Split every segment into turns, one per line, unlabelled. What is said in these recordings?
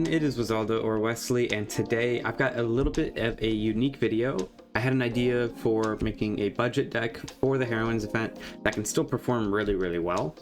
everyone, it is Wazaldo or Wesley, and today I've got a little bit of a unique video. I had an idea for making a budget deck for the Heroines event that can still perform really well.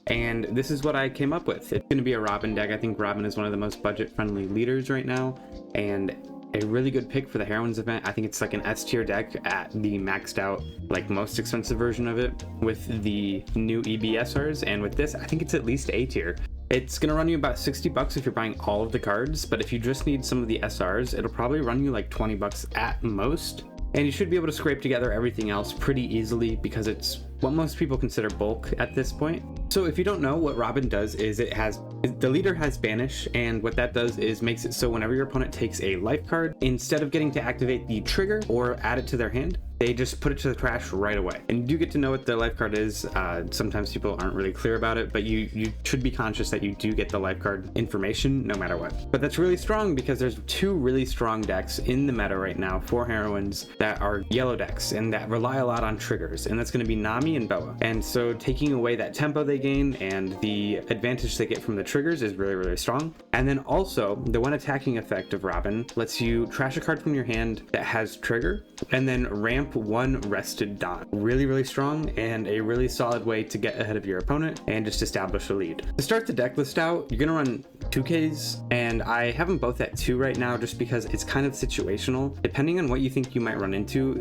And this is what I came up with. It's going to be a Robin deck. I think Robin is one of the most budget-friendly leaders right now, and a really good pick for the Heroines event. I think it's like an S tier deck at the maxed out, like most expensive version of it with the new EBSRs, and with this, I think it's at least A tier. It's going to run you about 60 bucks if you're buying all of the cards, but if you just need some of the SRs, it'll probably run you like 20 bucks at most. And you should be able to scrape together everything else pretty easily because it's what most people consider bulk at this point. So if you don't know, what Robin does is the leader has Banish, and what that does is makes it so whenever your opponent takes a life card, instead of getting to activate the trigger or add it to their hand, they just put it to the trash right away. And you do get to know what the life card is. Sometimes people aren't really clear about it, but you should be conscious that you do get the life card information no matter what. But that's really strong because there's two really strong decks in the meta right now for Heroines that are yellow decks and that rely a lot on triggers, and that's going to be Nami and Boa. And so taking away that tempo they gain and the advantage they get from the triggers is really strong. And then also the one attacking effect of Robin lets you trash a card from your hand that has trigger and then ramp one rested Don. Really strong and a really solid way to get ahead of your opponent and just establish a lead. To start the deck list out, you're gonna run 2Ks, and I have them both at 2 right now just because it's kind of situational. Depending on what you think you might run into,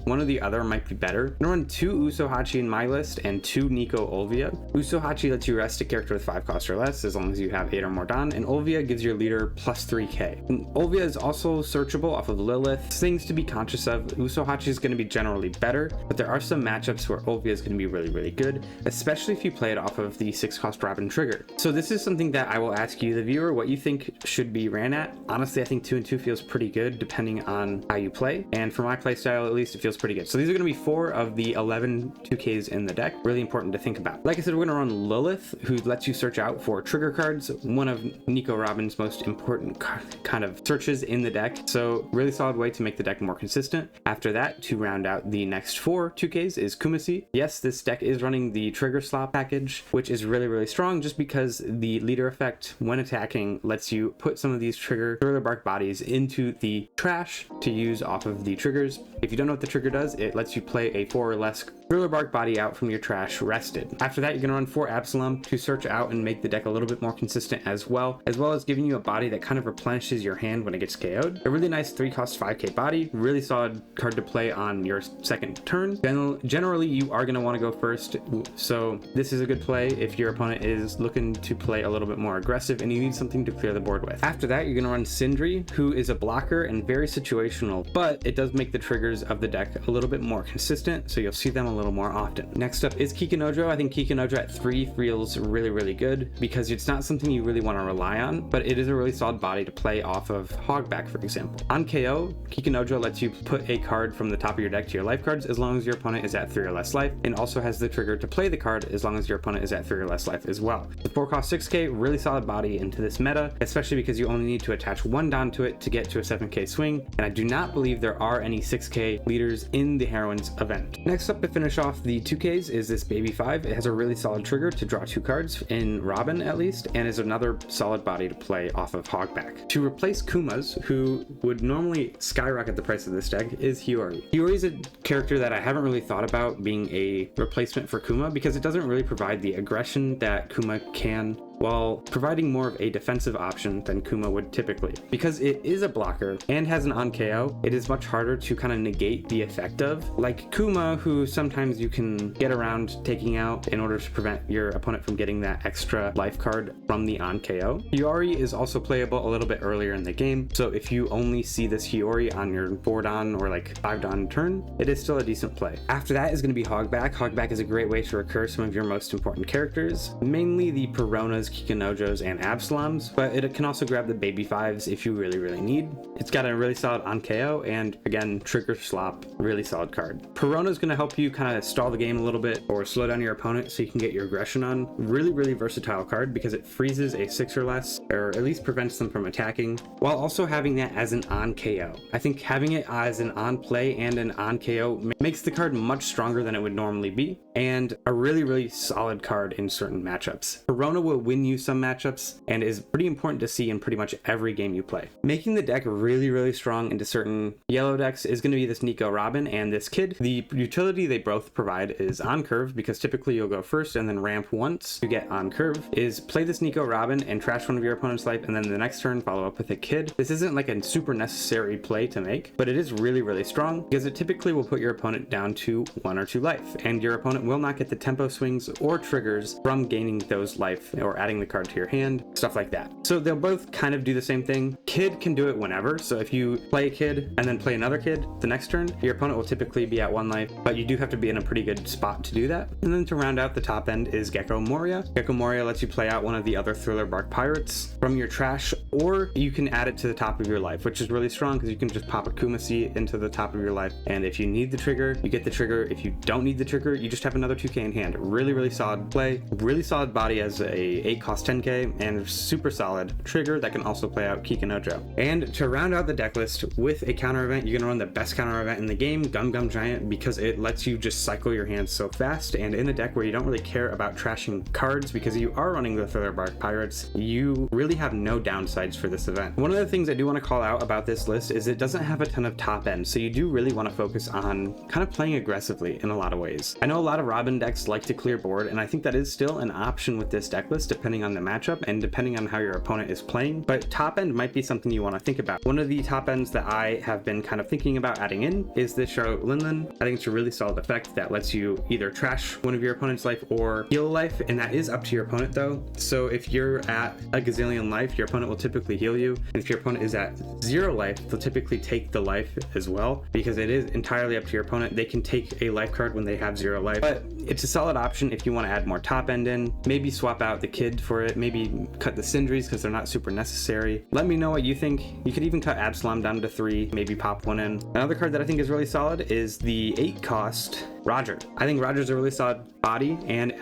one or the other might be better. I'm gonna run 2 Usohachi in my list and 2 Nico Olvia. Usohachi lets you rest a character with 5 cost or less as long as you have 8 or more Don, and Olvia gives your leader plus 3k. And Olvia is also searchable off of Lilith. Things to be conscious of: Usohachi is going to be generally better, but there are some matchups where Olvia is going to be really good, especially if you play it off of the 6 cost Robin trigger. So this is something that I will ask you, the viewer, what you think should be ran at. Honestly, I think 2 and 2 feels pretty good depending on how you play, and for my playstyle at least, it feels pretty good. So these are going to be 4 of the 11 2Ks in the deck. Really important to think about. Like I said, we're going to run Lilith, who lets you search out for trigger cards, one of Nico Robin's most important kind of searches in the deck. So really solid way to make the deck more consistent. After that, to round out the next 4 2Ks is Kumasi. Yes, this deck is running the trigger slot package, which is really strong just because the leader effect when attacking lets you put some of these thriller bark bodies into the trash to use off of the triggers. If you don't know what the trigger does, it lets you play a 4 or less thriller bark body out from your trash rested. After that, you're going to run 4 Absalom to search out and make the deck a little bit more consistent as well as giving you a body that kind of replenishes your hand when it gets KO'd. A really nice 3 cost 5k body, really solid card to play on your second turn. Generally, you are going to want to go first, so this is a good play if your opponent is looking to play a little bit more aggressive and you need something to clear the board with. After that, you're going to run Sindri, who is a blocker and very situational, but it does make the triggers of the deck a little bit more consistent, so you'll see them a little more often. Next up is Kikinojo. I think Kikinojo at 3 feels really good because it's not something you really want to rely on, but it is a really solid body to play off of Hogback, for example. On KO, Kikinojo lets you put a card from the top of your deck to your life cards as long as your opponent is at 3 or less life, and also has the trigger to play the card as long as your opponent is at 3 or less life as well. The 4 cost 6k, really solid body into this meta, especially because you only need to attach 1 Don to it to get to a 7k swing, and I do not believe there are any 6k leaders in the Heroines event. Next up, to finish off the 2Ks, is this Baby 5. It has a really solid trigger to draw 2 cards, in Robin at least, and is another solid body to play off of Hogback. To replace Kuma's, who would normally skyrocket the price of this deck, is Hiyori. Hiyori is a character that I haven't really thought about being a replacement for Kuma because it doesn't really provide the aggression that Kuma can, while providing more of a defensive option than Kuma would typically. Because it is a blocker and has an on KO, it is much harder to kind of negate the effect of, like Kuma, who sometimes you can get around taking out in order to prevent your opponent from getting that extra life card from the on KO. Hiyori is also playable a little bit earlier in the game, so if you only see this Hiyori on your 4 Don or like 5 Don turn, it is still a decent play. After that is going to be Hogback. Hogback is a great way to recur some of your most important characters, mainly the Peronas, Kikinojos, and Absaloms, but it can also grab the Baby 5s if you really need. It's got a really solid on KO, and again, trigger slop, really solid card. Perona is going to help you kind of stall the game a little bit or slow down your opponent so you can get your aggression on. Really versatile card because it freezes a 6 or less, or at least prevents them from attacking, while also having that as an on KO. I think having it as an on play and an on KO makes the card much stronger than it would normally be, and a really solid card in certain matchups. Perona will win win you some matchups and is pretty important to see in pretty much every game you play. Making the deck really strong into certain yellow decks is going to be this Nico Robin and this Kid. The utility they both provide is on curve, because typically you'll go first and then ramp once you get on curve, is play this Nico Robin and trash one of your opponent's life, and then the next turn follow up with a Kid. This isn't like a super necessary play to make, but it is really strong because it typically will put your opponent down to 1 or 2 life, and your opponent will not get the tempo swings or triggers from gaining those life or adding the card to your hand, stuff like that. So they'll both kind of do the same thing. Kid can do it whenever, so if you play a Kid and then play another Kid the next turn, your opponent will typically be at 1 life, but you do have to be in a pretty good spot to do that. And then to round out the top end is Gecko Moria. Gecko Moria lets you play out one of the other Thriller Bark Pirates from your trash, or you can add it to the top of your life, which is really strong because you can just pop a Kumasi into the top of your life, and if you need the trigger, you get the trigger. If you don't need the trigger, you just have another 2k in hand. Really solid play, really solid body as a 8 cost 10k, and super solid trigger that can also play out Kikanojo. And to round out the deck list with a counter event, you're gonna run the best counter event in the game, Gum Gum Giant, because it lets you just cycle your hands so fast, and in a deck where you don't really care about trashing cards because you are running the Thriller Bark Pirates, you really have no downsides for this event. One of the things I do want to call out about this list is it doesn't have a ton of top end, so you do really want to focus on kind of playing aggressively in a lot of ways. I know a lot of Robin decks like to clear board, and I think that is still an option with this deck list depending on the matchup and depending on how your opponent is playing, but top end might be something you want to think about. One of the top ends that I have been kind of thinking about adding in is this Charlotte Linlin. I think it's a really solid effect that lets you either trash one of your opponent's life or heal a life, and that is up to your opponent though. So if you're at a gazillion life, your opponent will typically heal you, and if your opponent is at 0 life, they'll typically take the life as well, because it is entirely up to your opponent. They can take a life card when they have 0 life, but it's a solid option if you want to add more top end in. Maybe swap out the Kid for it, maybe cut the Sindris because they're not super necessary. Let me know what you think. You could even cut Absalom down to 3, maybe pop one in. Another card that I think is really solid is the 8 cost Roger. I think Roger's a really solid body, and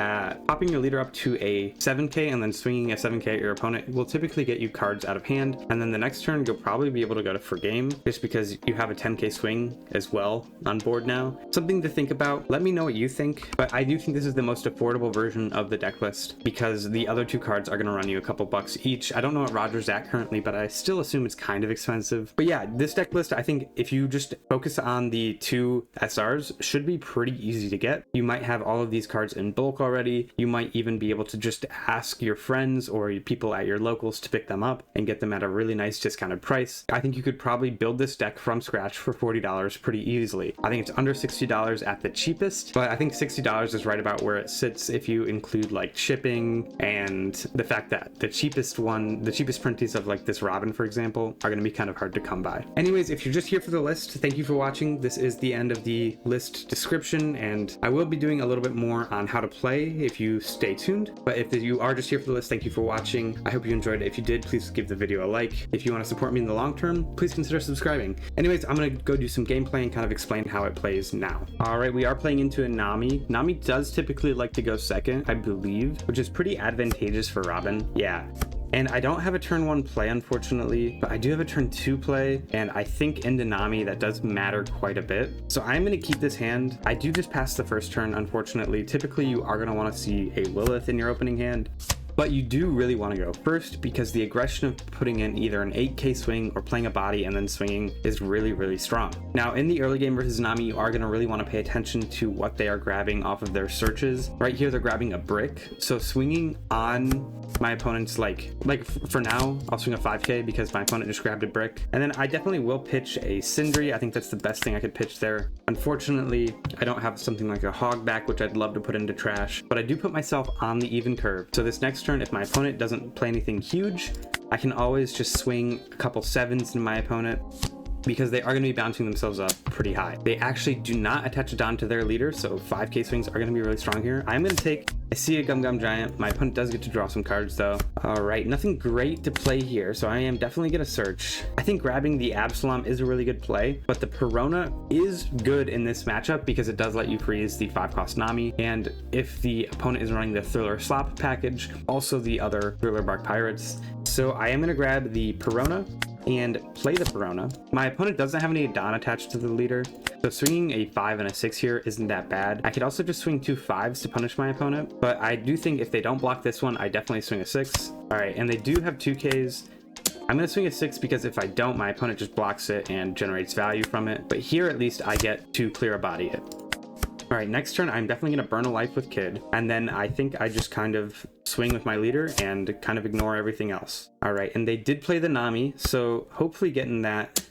popping your leader up to a 7k and then swinging a 7k at your opponent will typically get you cards out of hand, and then the next turn you'll probably be able to go to for game just because you have a 10k swing as well on board now. Something to think about. Let me know what you think, but I do think this is the most affordable version of the deck list because the other 2 cards are going to run you a couple bucks each. I don't know what Roger's at currently, but I still assume it's kind of expensive. But yeah, this deck list, I think if you just focus on the 2 SRs, should be pretty easy to get. You might have all of these cards in bulk already. You might even be able to just ask your friends or people at your locals to pick them up and get them at a really nice discounted price. I think you could probably build this deck from scratch for $40 pretty easily. I think it's under $60 at the cheapest, but I think $60 is right about where it sits if you include like shipping and the fact that the cheapest printies of like this Robin, for example, are going to be kind of hard to come by. Anyways, if you're just here for the list, thank you for watching. This is the end of the list description, and I will be doing a little bit more on how to play if you stay tuned. But if you are just here for the list, thank you for watching. I hope you enjoyed it. If you did, please give the video a like. If you want to support me in the long term, please consider subscribing. Anyways, I'm going to go do some gameplay and kind of explain how it plays now. All right, we are playing into a Nami. Nami does typically like to go second, I believe, which is pretty advantageous for Robin. Yeah. And I don't have a turn 1 play, unfortunately, but I do have a turn 2 play, and I think into Nami that does matter quite a bit. So I'm going to keep this hand. I do just pass the first turn, unfortunately. Typically, you are going to want to see a Lilith in your opening hand, but you do really want to go first because the aggression of putting in either an 8k swing or playing a body and then swinging is really strong. Now in the early game versus Nami, you are going to really want to pay attention to what they are grabbing off of their searches. Right here they're grabbing a brick, so swinging on my opponent's like for now I'll swing a 5k because my opponent just grabbed a brick, and then I definitely will pitch a Sindri. I think that's the best thing I could pitch there. Unfortunately, I don't have something like a Hogback, which I'd love to put into trash, but I do put myself on the even curve. So this next turn, if my opponent doesn't play anything huge, I can always just swing a couple 7s into my opponent because they are going to be bouncing themselves up pretty high. They actually do not attach a Don to their leader, so 5k swings are going to be really strong here. I'm going to take, I see a Gum Gum Giant. My opponent does get to draw some cards though. All right, nothing great to play here, so I am definitely going to search. I think grabbing the Absalom is a really good play, but the Perona is good in this matchup because it does let you freeze the 5-cost Nami, and if the opponent is running the Thriller Slop package, also the other Thriller Bark Pirates. So I am going to grab the Perona and play the Perona. My opponent doesn't have any Don attached to the leader, So swinging a 5 and a 6 here isn't that bad. I could also just swing 2 5s to punish my opponent, but I do think if they don't block this one, I definitely swing a 6. All right, and they do have 2Ks. I'm going to swing a 6 because if I don't, my opponent just blocks it and generates value from it. But here, at least, I get to clear a body it. All right, next turn, I'm definitely going to burn a life with Kid. And then I think I just kind of swing with my leader and kind of ignore everything else. All right, and they did play the Nami, so hopefully getting that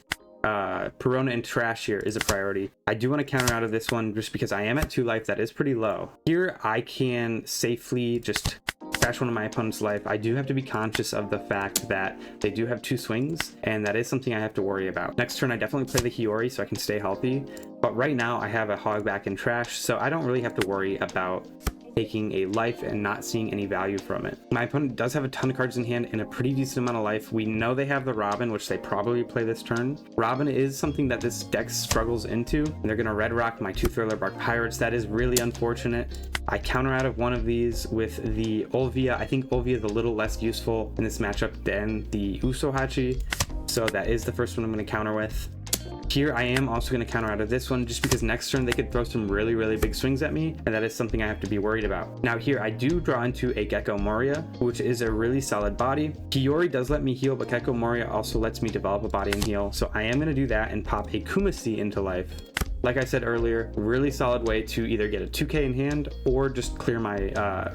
Perona and Trash here is a priority. I do want to counter out of this one just because I am at 2 life. That is pretty low. Here, I can safely just trash one of my opponent's life. I do have to be conscious of the fact that they do have 2 swings, and that is something I have to worry about. Next turn, I definitely play the Hiyori so I can stay healthy, but right now I have a Hogback and Trash, so I don't really have to worry about taking a life and not seeing any value from it. My opponent does have a ton of cards in hand and a pretty decent amount of life. We know they have the Robin, which they probably play this turn. Robin is something that this deck struggles into, and they're going to red rock my 2 Thriller Bark Pirates. That is really unfortunate. I counter out of one of these with the Olvia. I think Olvia is a little less useful in this matchup than the Usohachi, so that is the first one I'm going to counter with. Here I am also going to counter out of this one just because next turn they could throw some really big swings at me, and that is something I have to be worried about. Now here I do draw into a Gecko Moria, which is a really solid body. Hiyori does let me heal, but Gecko Moria also lets me develop a body and heal, so I am going to do that and pop a Kumasi into life. Like I said earlier, really solid way to either get a 2K in hand or just clear my,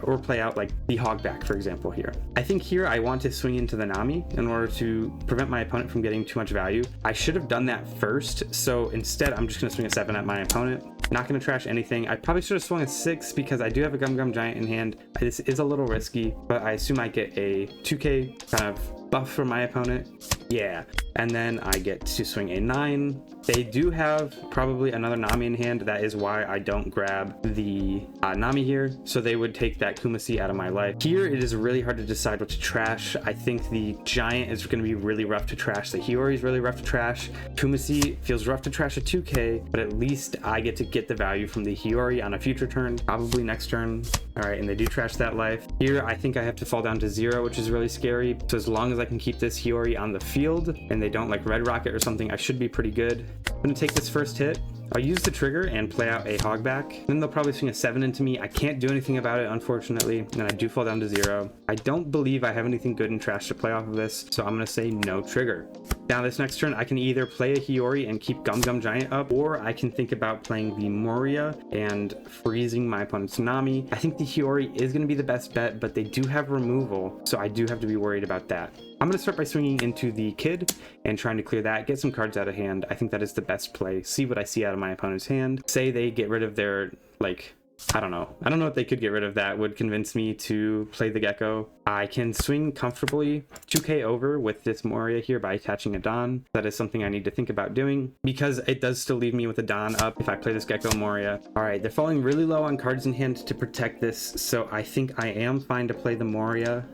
or play out like the Hogback, for example, here. I think here I want to swing into the Nami in order to prevent my opponent from getting too much value. I should have done that first, so instead I'm just going to swing a 7 at my opponent. Not going to trash anything. I probably should have swung a 6 because I do have a Gum Gum Giant in hand. This is a little risky, but I assume I get a 2K kind of buff from my opponent. Yeah, and then I get to swing a 9. They do have probably another Nami in hand. That is why I don't grab the Nami here. So they would take that Kumasi out of my life. Here, it is really hard to decide what to trash. I think the Giant is going to be really rough to trash. The Hiyori is really rough to trash. Kumasi feels rough to trash a 2K, but at least I get to get the value from the Hiyori on a future turn, probably next turn. All right, and they do trash that life. Here, I think I have to fall down to 0, which is really scary. So as long as I can keep this Hiyori on the field and they don't like Red Rocket or something, I should be pretty good. I'm gonna take this first hit. I'll use the trigger and play out a Hogback. Then they'll probably swing a 7 into me. I can't do anything about it, unfortunately, and I do fall down to 0. I don't believe I have anything good in trash to play off of this, so I'm gonna say no trigger. Now this next turn, I can either play a Hiyori and keep Gum Gum Giant up, or I can think about playing the Moria and freezing my opponent's Nami. I think the Hiyori is gonna be the best bet, but they do have removal, so I do have to be worried about that. I'm going to start by swinging into the Kid and trying to clear that, get some cards out of hand. I think that is the best play. See what I see out of my opponent's hand. Say they get rid of their, like, I don't know what they could get rid of that would convince me to play the Gecko. I can swing comfortably 2K over with this Moria here by attaching a Don. That is something I need to think about doing because it does still leave me with a Don up if I play this Gecko Moria. All right, they're falling really low on cards in hand to protect this, so I think I am fine to play the Moria.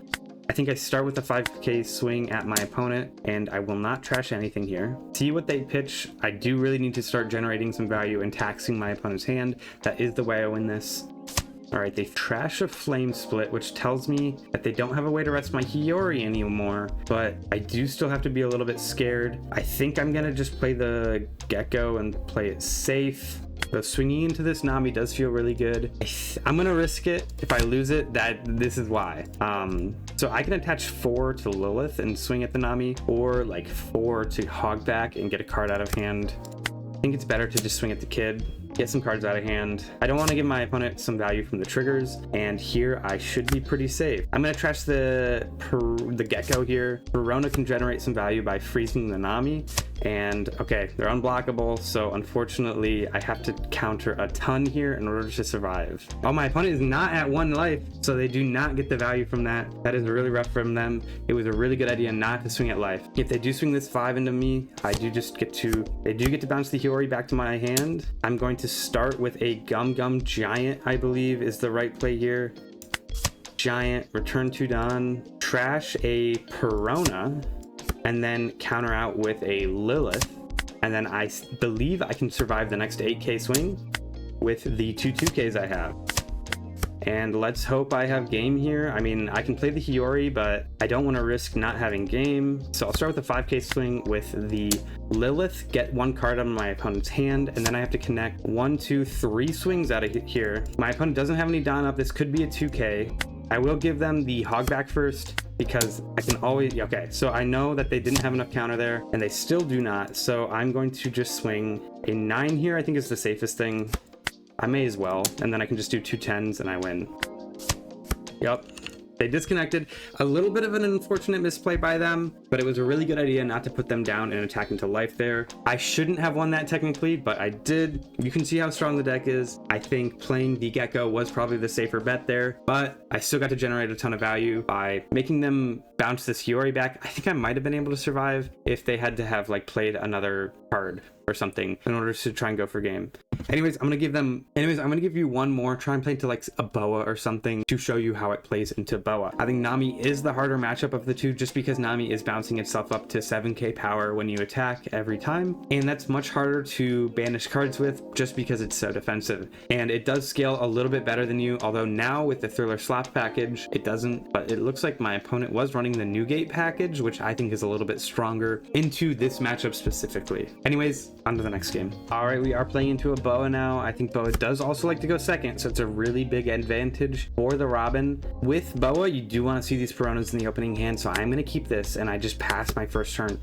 I think I start with a 5K swing at my opponent, and I will not trash anything here. See what they pitch. I do really need to start generating some value and taxing my opponent's hand. That is the way I win this. All right, they trash a Flame Split, which tells me that they don't have a way to rest my Hiyori anymore, but I do still have to be a little bit scared. I think I'm gonna just play the Gecko and play it safe. So swinging into this Nami does feel really good. I'm gonna risk it. If I lose it, this is why. So I can attach 4 to Lilith and swing at the Nami, or like 4 to Hogback and get a card out of hand. I think it's better to just swing at the Kid, get some cards out of hand. I don't want to give my opponent some value from the triggers, and here I should be pretty safe. I'm going to trash the Gecko here. Verona can generate some value by freezing the Nami, and okay, they're unblockable, so unfortunately I have to counter a ton here in order to survive. Oh, my opponent is not at 1 life, so they do not get the value from that. That is really rough from them. It was a really good idea not to swing at life. If they do swing this 5 into me, they do get to bounce the Hiyori back to my hand. I'm going to start with a Gum Gum Giant, I believe is the right play here. Giant, return to Don, trash a Perona, and then counter out with a Lilith. And then I believe I can survive the next 8K swing with the 2 2Ks I have. And let's hope I have game here. I mean, I can play the Hiyori, but I don't want to risk not having game. So I'll start with a 5k swing with the Lilith, get one card on my opponent's hand, and then I have to connect 1, 2, 3 swings out of here. My opponent doesn't have any Dawn up. This could be a 2k. I will give them the Hogback first because I can always, okay, so I know that they didn't have enough counter there and they still do not. So I'm going to just swing a 9 here. I think is the safest thing. I may as well. And then I can just do 2 10s and I win. Yep. They disconnected. A little bit of an unfortunate misplay by them, but it was a really good idea not to put them down and attack into life there. I shouldn't have won that technically, but I did. You can see how strong the deck is. I think playing the Gecko was probably the safer bet there, but I still got to generate a ton of value by making them bounce this Hiyori back. I think I might have been able to survive if they had to have like played another card or something in order to try and go for game. I'm gonna give you one more. Try and play into like a Boa or something to show you how it plays into Boa. I think Nami is the harder matchup of the two just because Nami is bouncing itself up to 7k power when you attack every time, and that's much harder to banish cards with just because it's so defensive. And it does scale a little bit better than you, although now with the Thriller Slap package it doesn't, but it looks like my opponent was running the Newgate package, which I think is a little bit stronger into this matchup specifically. Anyways, on to the next game. All right, we are playing into a Boa now. I think Boa does also like to go second, so it's a really big advantage for the Robin. With Boa, you do want to see these Pironas in the opening hand, so I'm going to keep this and I just pass my first turn.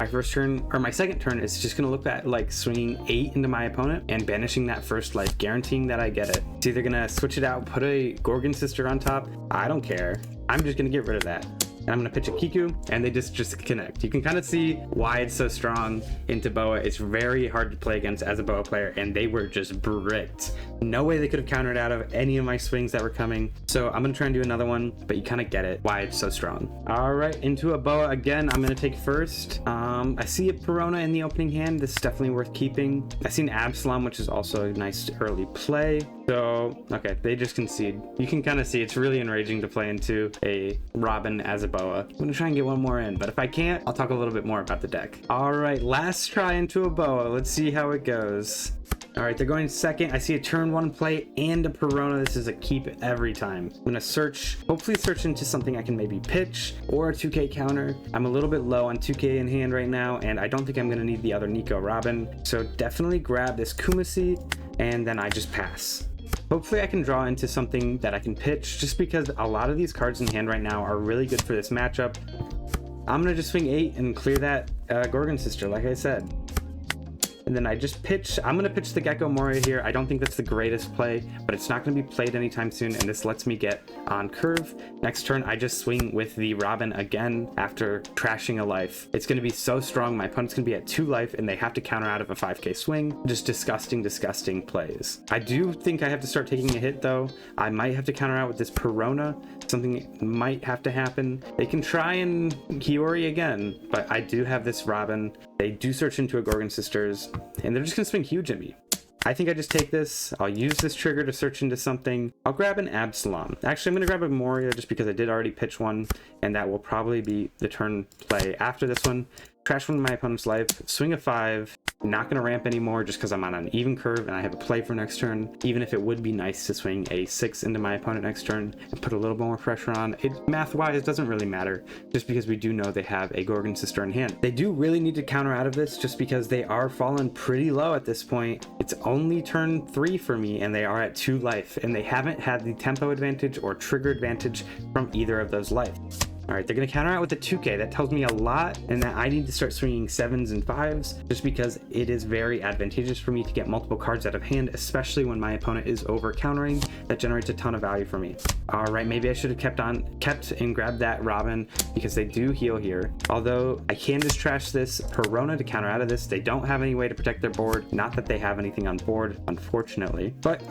My second turn is just going to look at like swinging 8 into my opponent and banishing that first life, guaranteeing that I get it. It's either going to switch it out, put a Gorgon Sister on top. I don't care. I'm just going to get rid of that. And I'm going to pitch a Kiku, and they just connect. You can kind of see why it's so strong into Boa. It's very hard to play against as a Boa player, and they were just bricked. No way they could have countered out of any of my swings that were coming. So I'm going to try and do another one, but you kind of get it, why it's so strong. All right, into a Boa again. I'm going to take first. I see a Perona in the opening hand. This is definitely worth keeping. I see an Absalom, which is also a nice early play. So, okay, they just concede. You can kind of see it's really enraging to play into a Robin as a Boa. I'm gonna try and get one more in, but if I can't, I'll talk a little bit more about the deck. All right, last try into a Boa. Let's see how it goes. All right, they're going second. I see a turn 1 play and a Perona. This is a keep every time. I'm gonna hopefully search into something I can maybe pitch or a 2k counter. I'm a little bit low on 2k in hand right now, and I don't think I'm gonna need the other Nico Robin. So definitely grab this Kumasi, and then I just pass. Hopefully I can draw into something that I can pitch, just because a lot of these cards in hand right now are really good for this matchup. I'm gonna just swing 8 and clear that Gorgon Sister, like I said. And then I just pitch. I'm going to pitch the Gecko Moria here. I don't think that's the greatest play, but it's not going to be played anytime soon, and this lets me get on curve. Next turn, I just swing with the Robin again after trashing a life. It's going to be so strong. My opponent's going to be at 2 life, and they have to counter out of a 5k swing. Just disgusting, disgusting plays. I do think I have to start taking a hit, though. I might have to counter out with this Perona. Something might have to happen. They can try and Hiyori again, but I do have this Robin. They do search into a Gorgon Sisters, and they're just gonna swing huge at me. I think I just take this. I'll use this trigger to search into something. I'll grab an Absalom. Actually, I'm gonna grab a Moria just because I did already pitch one, and that will probably be the turn play after this one. Trash one of my opponent's life, swing a 5, not going to ramp anymore just because I'm on an even curve and I have a play for next turn, even if it would be nice to swing a 6 into my opponent next turn and put a little more pressure on. It math-wise doesn't really matter, just because we do know they have a Gorgon Sister in hand. They do really need to counter out of this just because they are fallen pretty low at this point. It's only turn 3 for me and they are at 2 life, and they haven't had the tempo advantage or trigger advantage from either of those life. All right, they're going to counter out with the 2k. That tells me a lot, and that I need to start swinging 7s and 5s just because it is very advantageous for me to get multiple cards out of hand, especially when my opponent is over countering. That generates a ton of value for me. All right, maybe I should have kept and grabbed that Robin because they do heal here. Although I can just trash this Perona to counter out of this. They don't have any way to protect their board. Not that they have anything on board, unfortunately, but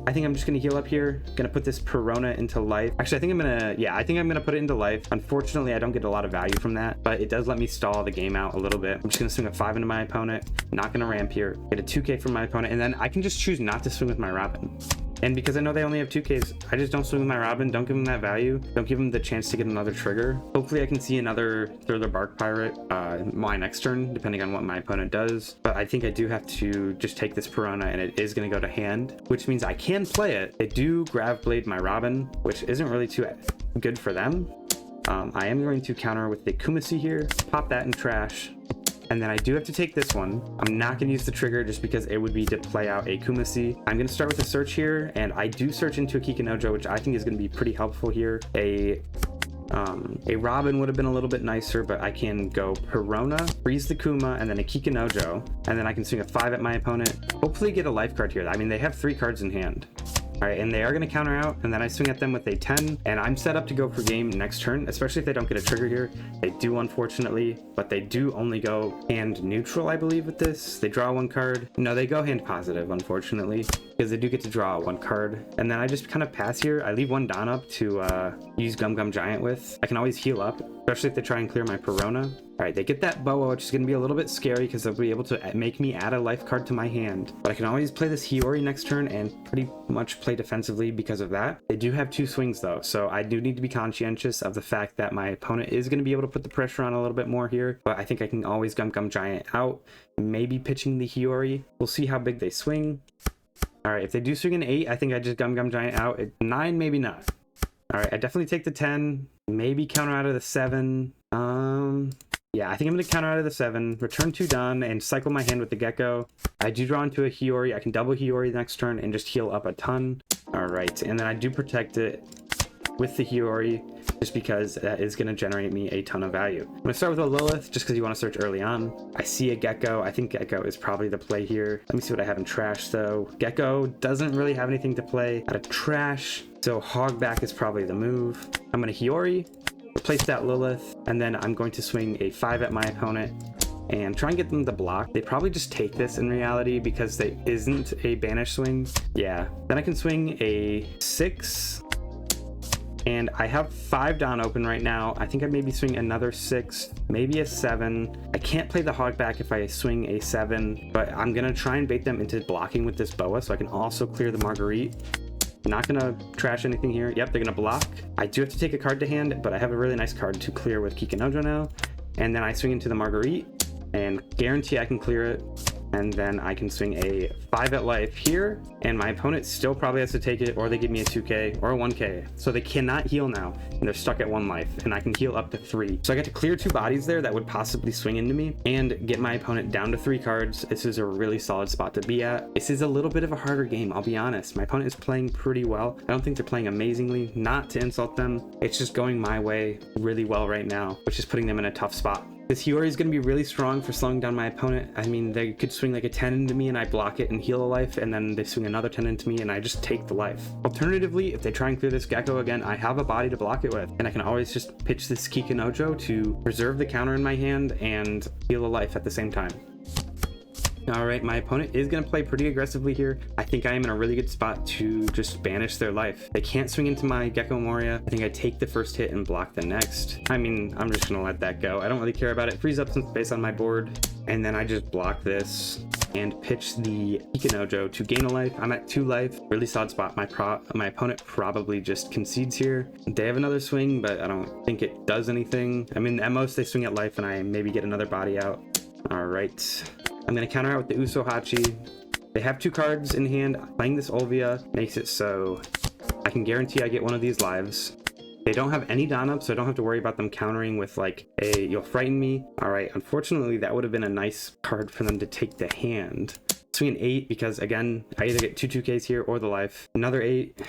I think I'm just gonna heal up here. Gonna put this Perona into life. Actually, I think I'm gonna put it into life. Unfortunately, I don't get a lot of value from that, but it does let me stall the game out a little bit. I'm just gonna swing a 5 into my opponent. Not gonna ramp here. Get a 2k from my opponent, and then I can just choose not to swing with my Robin. And because I know they only have 2Ks, I just don't swing with my Robin. Don't give them that value. Don't give them the chance to get another trigger. Hopefully I can see another Thriller Bark Pirate my next turn, depending on what my opponent does. But I think I do have to just take this Piranha, and it is going to go to hand, which means I can play it. They do Grav Blade my Robin, which isn't really too good for them. I am going to counter with the Kumasi here, pop that in trash. And then I do have to take this one. I'm not going to use the trigger just because it would be to play out a Kumasi. I'm going to start with a search here, and I do search into a Kikinojo, which I think is going to be pretty helpful here. A Robin would have been a little bit nicer, but I can go Perona, freeze the Kuma, and then a Kikinojo, and then I can swing a 5 at my opponent. Hopefully get a life card here. I mean, they have 3 cards in hand. All right, and they are going to counter out, and then I swing at them with a 10, and I'm set up to go for game next turn, especially if they don't get a trigger here. They do, unfortunately, but they do only go hand neutral, I believe, with this. They draw 1 card. No, they go hand positive, unfortunately, because they do get to draw 1 card. And then I just kind of pass here. I leave 1 Don up to use Gum Gum Giant with. I can always heal up, especially if they try and clear my Perona. All right, they get that Boa, which is going to be a little bit scary because they'll be able to make me add a life card to my hand. But I can always play this Hiyori next turn and pretty much play defensively because of that. They do have 2 swings though, so I do need to be conscientious of the fact that my opponent is going to be able to put the pressure on a little bit more here. But I think I can always Gum Gum Giant out, maybe pitching the Hiyori. We'll see how big they swing. All right, if they do swing an 8, I think I just Gum Gum Giant out. At 9, maybe not. All right, I definitely take the 10, maybe counter out of the 7. Yeah, I think I'm going to counter out of the 7, return 2 Don, and cycle my hand with the Gecko. I do draw into a Hiyori. I can double Hiyori next turn and just heal up a ton. All right, and then I do protect it with the Hiyori just because that is going to generate me a ton of value. I'm going to start with a Lilith just because you want to search early on. I see a Gecko. I think Gecko is probably the play here. Let me see what I have in trash though. Gecko doesn't really have anything to play out of trash, so Hogback is probably the move. I'm going to Hiyori, replace that Lilith, and then I'm going to swing a 5 at my opponent and try and get them to block. They probably just take this in reality because there isn't a banish swing. Yeah, then I can swing a 6, and I have 5 Don open right now. I think I maybe swing another 6, maybe a 7. I can't play the Hogback if I swing a 7, but I'm gonna try and bait them into blocking with this Boa so I can also clear the Marguerite. Not gonna trash anything here. Yep, they're gonna block. I do have to take a card to hand, but I have a really nice card to clear with Kikinojo now. And then I swing into the Marguerite and guarantee I can clear it. And then I can swing a 5 at life here, and my opponent still probably has to take it, or they give me a 2k or a 1k. So they cannot heal now, and they're stuck at 1 life, and I can heal up to 3. So I get to clear 2 bodies there that would possibly swing into me and get my opponent down to 3 cards. This is a really solid spot to be at. This is a little bit of a harder game, I'll be honest. My opponent is playing pretty well. I don't think they're playing amazingly, not to insult them. It's just going my way really well right now, which is putting them in a tough spot. This Hiyori is going to be really strong for slowing down my opponent. I mean, they could swing like a 10 into me and I block it and heal a life, and then they swing another 10 into me and I just take the life. Alternatively, if they try and clear this Gecko again, I have a body to block it with, and I can always just pitch this Kikinojo to preserve the counter in my hand and heal a life at the same time. All right, my opponent is going to play pretty aggressively here. I think I am in a really good spot to just banish their life. They can't swing into my Gecko Moria. I think I take the first hit and block the next. I mean, I'm just going to let that go. I don't really care about it. Frees up some space on my board, and then I just block this and pitch the Kikinojo to gain a life. I'm at 2 life. Really solid spot. My opponent probably just concedes here. They have another swing, but I don't think it does anything. I mean, at most they swing at life and I maybe get another body out. All right. I'm going to counter out with the Usohachi. They have 2 cards in hand. Playing this Olvia makes it so I can guarantee I get one of these lives. They don't have any Don up, so I don't have to worry about them countering with like a "you'll frighten me." All right, unfortunately, that would have been a nice card for them to take the hand. Swing an 8 because, again, I either get 2 2Ks here or the life. Another 8,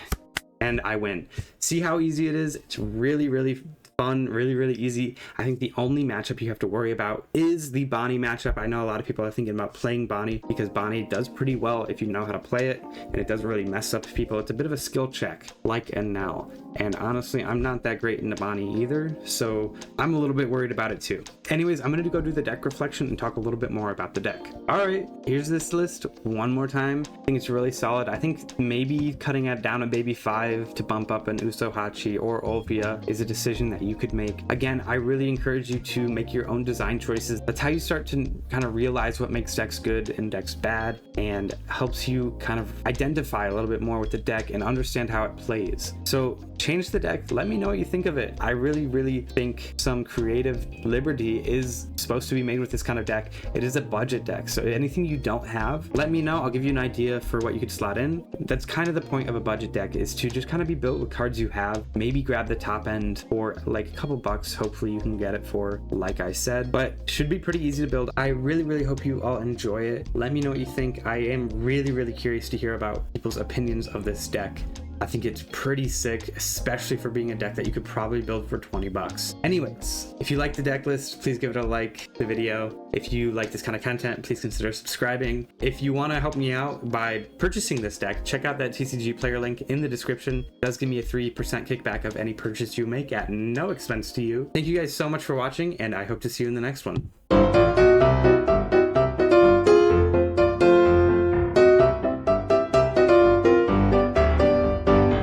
and I win. See how easy it is? It's really, really fun, really easy. I think the only matchup you have to worry about is the Bonnie matchup. I know a lot of people are thinking about playing Bonnie because Bonnie does pretty well if you know how to play it, and it doesn't really mess up people. It's a bit of a skill check, like and now. And honestly, I'm not that great into Bonnie either, so I'm a little bit worried about it too. Anyways, I'm gonna go do the deck reflection and talk a little bit more about the deck. All right, here's this list one more time. I think it's really solid. I think maybe cutting it down a baby 5 to bump up an Usohachi or Olvia is a decision that you could make. Again, I really encourage you to make your own design choices. That's how you start to kind of realize what makes decks good and decks bad, and helps you kind of identify a little bit more with the deck and understand how it plays. So change the deck, let me know what you think of it. I really think some creative liberty is supposed to be made with this kind of deck. It is a budget deck, so anything you don't have, let me know. I'll give you an idea for what you could slot in. That's kind of the point of a budget deck, is to just kind of be built with cards you have. Maybe grab the top end for like a couple bucks. Hopefully you can get it for, like I said, but should be pretty easy to build. I really hope you all enjoy it. Let me know what you think. I am really curious to hear about people's opinions of this deck. I think it's pretty sick, especially for being a deck that you could probably build for 20 bucks. Anyways, if you like the deck list, please give it a like, the video. If you like this kind of content, please consider subscribing. If you want to help me out by purchasing this deck, check out that TCG player link in the description. It does give me a 3% kickback of any purchase you make at no expense to you. Thank you guys so much for watching, and I hope to see you in the next one.